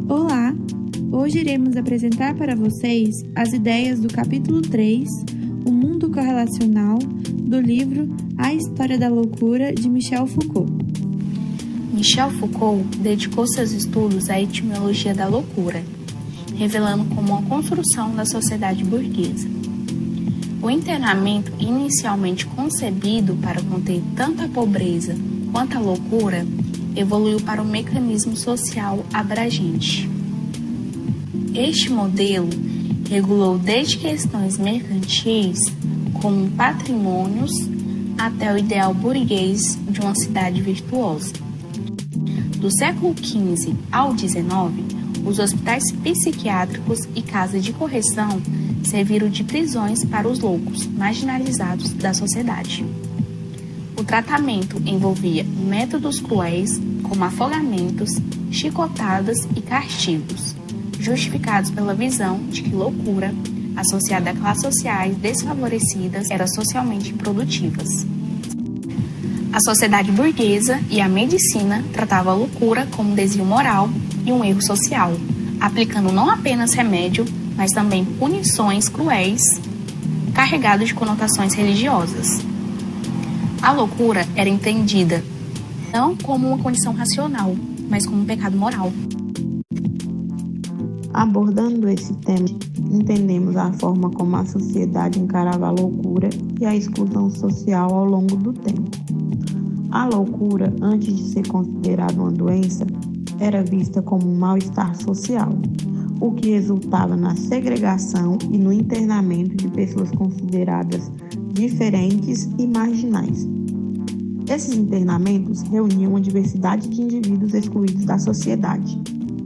Olá! Hoje iremos apresentar para vocês as ideias do capítulo 3, O Mundo Correlacional, do livro A História da Loucura, de Michel Foucault. Michel Foucault dedicou seus estudos à etimologia da loucura, revelando como uma construção da sociedade burguesa. O internamento, inicialmente concebido para conter tanto a pobreza quanto a loucura, evoluiu para um mecanismo social abrangente. Este modelo regulou desde questões mercantis, como patrimônios, até o ideal burguês de uma cidade virtuosa. Do século XV ao XIX, os hospitais psiquiátricos e casas de correção serviram de prisões para os loucos marginalizados da sociedade. O tratamento envolvia métodos cruéis, como afogamentos, chicotadas e castigos, justificados pela visão de que loucura, associada a classes sociais desfavorecidas, eram socialmente improdutivas. A sociedade burguesa e a medicina tratavam a loucura como um desvio moral e um erro social, aplicando não apenas remédio, mas também punições cruéis, carregadas de conotações religiosas. A loucura era entendida não como uma condição racional, mas como um pecado moral. Abordando esse tema, entendemos a forma como a sociedade encarava a loucura e a exclusão social ao longo do tempo. A loucura, antes de ser considerada uma doença, era vista como um mal-estar social, o que resultava na segregação e no internamento de pessoas consideradas diferentes e marginais. Esses internamentos reuniam uma diversidade de indivíduos excluídos da sociedade,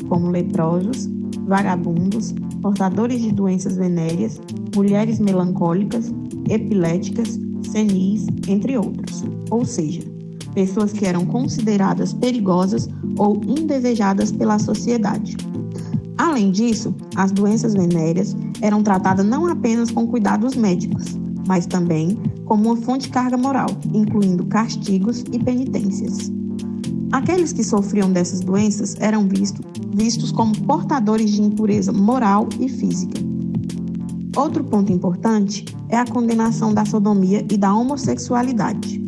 como leprosos, vagabundos, portadores de doenças venéreas, mulheres melancólicas, epiléticas, senis, entre outros. Ou seja, pessoas que eram consideradas perigosas ou indesejadas pela sociedade. Além disso, as doenças venéreas eram tratadas não apenas com cuidados médicos, mas também como uma fonte de carga moral, incluindo castigos e penitências. Aqueles que sofriam dessas doenças eram vistos como portadores de impureza moral e física. Outro ponto importante é a condenação da sodomia e da homossexualidade.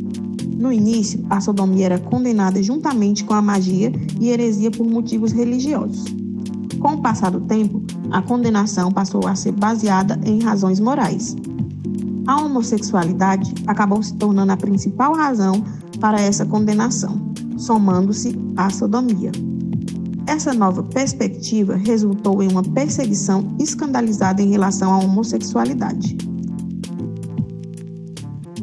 No início, a sodomia era condenada juntamente com a magia e heresia por motivos religiosos. Com o passar do tempo, a condenação passou a ser baseada em razões morais. A homossexualidade acabou se tornando a principal razão para essa condenação, somando-se à sodomia. Essa nova perspectiva resultou em uma perseguição escandalizada em relação à homossexualidade.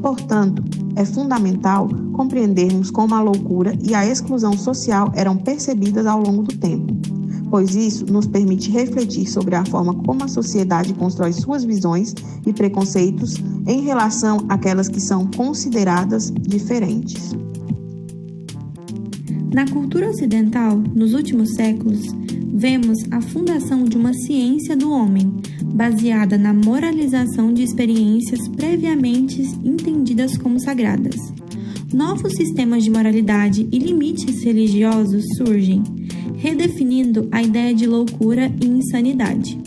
Portanto, é fundamental compreendermos como a loucura e a exclusão social eram percebidas ao longo do tempo, pois isso nos permite refletir sobre a forma como a sociedade constrói suas visões e preconceitos em relação àquelas que são consideradas diferentes. Na cultura ocidental, nos últimos séculos, vemos a fundação de uma ciência do homem, baseada na moralização de experiências previamente entendidas como sagradas. Novos sistemas de moralidade e limites religiosos surgem, redefinindo a ideia de loucura e insanidade.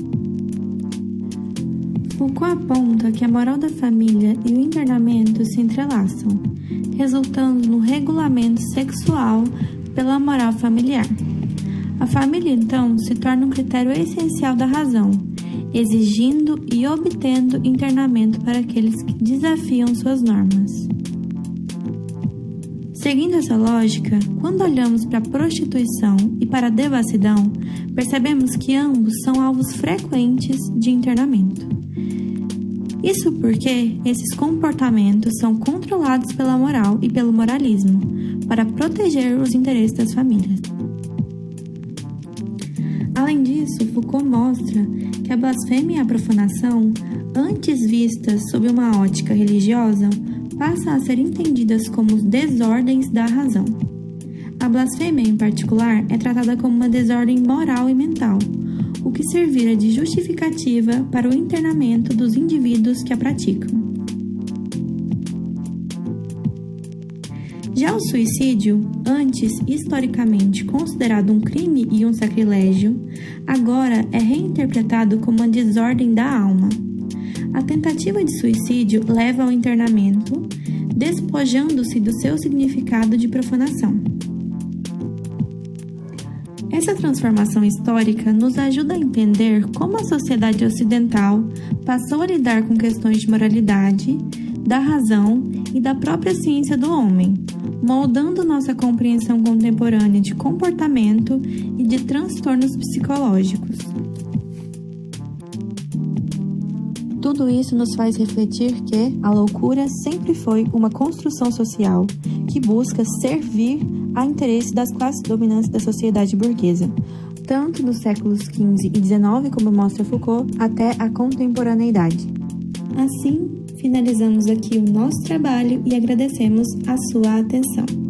Foucault aponta que a moral da família e o internamento se entrelaçam, resultando no regulamento sexual pela moral familiar. A família, então, se torna um critério essencial da razão, exigindo e obtendo internamento para aqueles que desafiam suas normas. Seguindo essa lógica, quando olhamos para a prostituição e para a devassidão, percebemos que ambos são alvos frequentes de internamento. Isso porque esses comportamentos são controlados pela moral e pelo moralismo, para proteger os interesses das famílias. Além disso, Foucault mostra que a blasfêmia e a profanação, antes vistas sob uma ótica religiosa, passam a ser entendidas como desordens da razão. A blasfêmia, em particular, é tratada como uma desordem moral e mental, o que servira de justificativa para o internamento dos indivíduos que a praticam. Já o suicídio, antes historicamente considerado um crime e um sacrilégio, agora é reinterpretado como uma desordem da alma. A tentativa de suicídio leva ao internamento, despojando-se do seu significado de profanação. Essa transformação histórica nos ajuda a entender como a sociedade ocidental passou a lidar com questões de moralidade, da razão e da própria ciência do homem, moldando nossa compreensão contemporânea de comportamento e de transtornos psicológicos. Tudo isso nos faz refletir que a loucura sempre foi uma construção social que busca servir a interesse das classes dominantes da sociedade burguesa, tanto dos séculos XV e XIX, como mostra Foucault, até a contemporaneidade. Assim, finalizamos aqui o nosso trabalho e agradecemos a sua atenção.